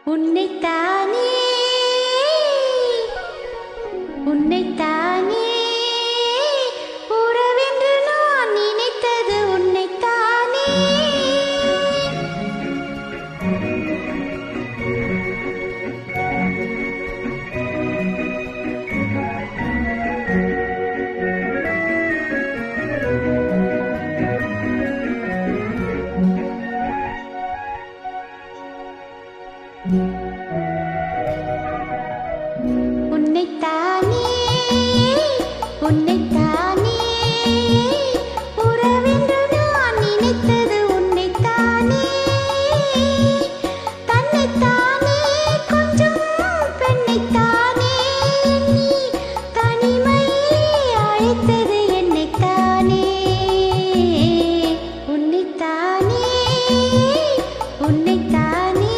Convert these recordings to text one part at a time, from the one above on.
உன்னைத்தானே உன்னைத்தானே உறவென்று நான் நினைத்தது உன்னைத்தானே. உன்னைத்தானே உன்னைத்தானே உறவென்று நான் நினைத்தது உன்னைத்தானே. தன்னைத்தானே கொஞ்சம் பெண்ணைத்தானே நீ தனிமையை அழைத்தது என்னைத்தானே. உன்னைத்தானே உன்னைத்தானே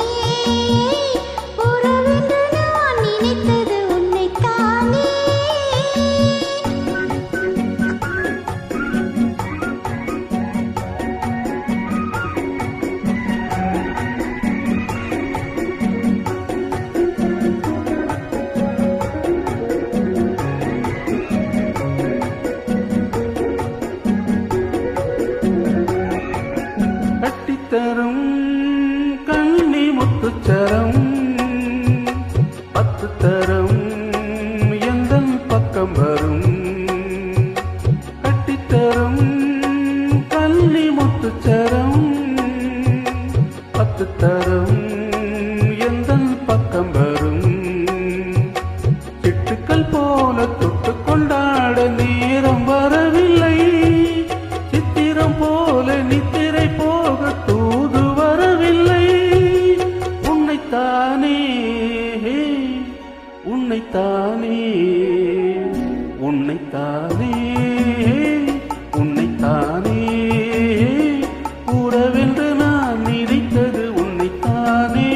உறவென்று நான் நினைத்தது உன்னைத்தானே. கட்டித்தரும் கண்ணி முத்துச்சரம் 10 தரம் எந்தன் பக்கம் வரும். கட்டித்தரும் கண்ணி முத்துச்சரம் 10 தரம் எந்தன் பக்கம் வரும். சிட்டுக்கள் போல தொட்டு கொண்டாட நேரம் வரவில்லை. சித்திரம் போல நித்திரை போக தூது வரவில்லை. உன்னைத்தானே உன்னைத்தானே உன்னைத்தானே உன்னைத்தானே உறவென்று நான் நினைத்தது உன்னைத்தானே.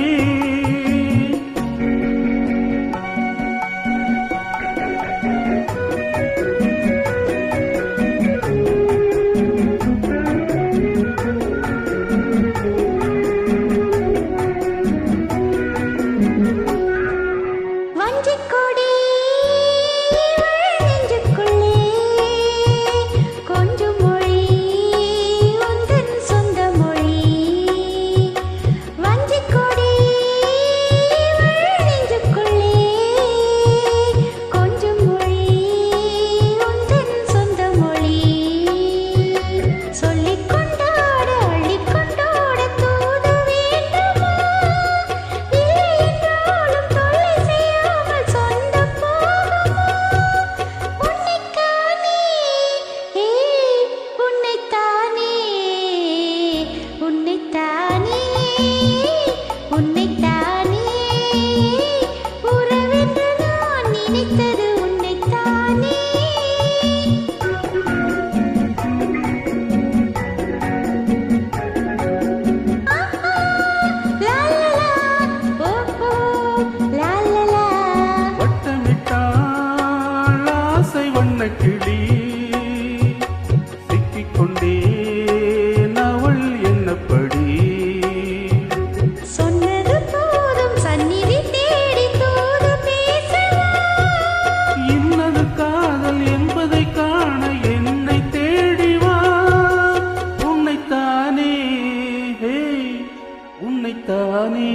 வஞ்சிக்கொடி நெஞ்சுக்குள்ளே கொஞ்சம் மொழி உந்தன் சொந்த மொழி. வஞ்சிக்கொடி நெஞ்சுக்குள்ளே கொஞ்சம் மொழி உந்தன் சொந்த மொழி. சொல்லிக் கொண்டாட அள்ளிக் கொண்டோட தூது வேண்டுமா? இல்லை என்றாலும் தொல்லை செய்யாமல் சொந்தம் போகுமா? உன்னைத்தானே உன்னைத்தானே உன்னைத்தானே உன்னைத்தானே உறவென்று நான் நினைத்தது உன்னைத்தானே. ஆஹா லா லா லா ஓஹோ லா லா லா. வட்டமிட்டாள் ஆசை வண்ணக் கிளி சிக்கிக்கொண்டேன் அவள் என்னப்படி. சொன்னது போதும் சந்நிதி தேடி தூது பேசவா? இன்னது காதல் என்பதை காண என்னை தேடி வா. உன்னைத்தானே உன்னைத்தானே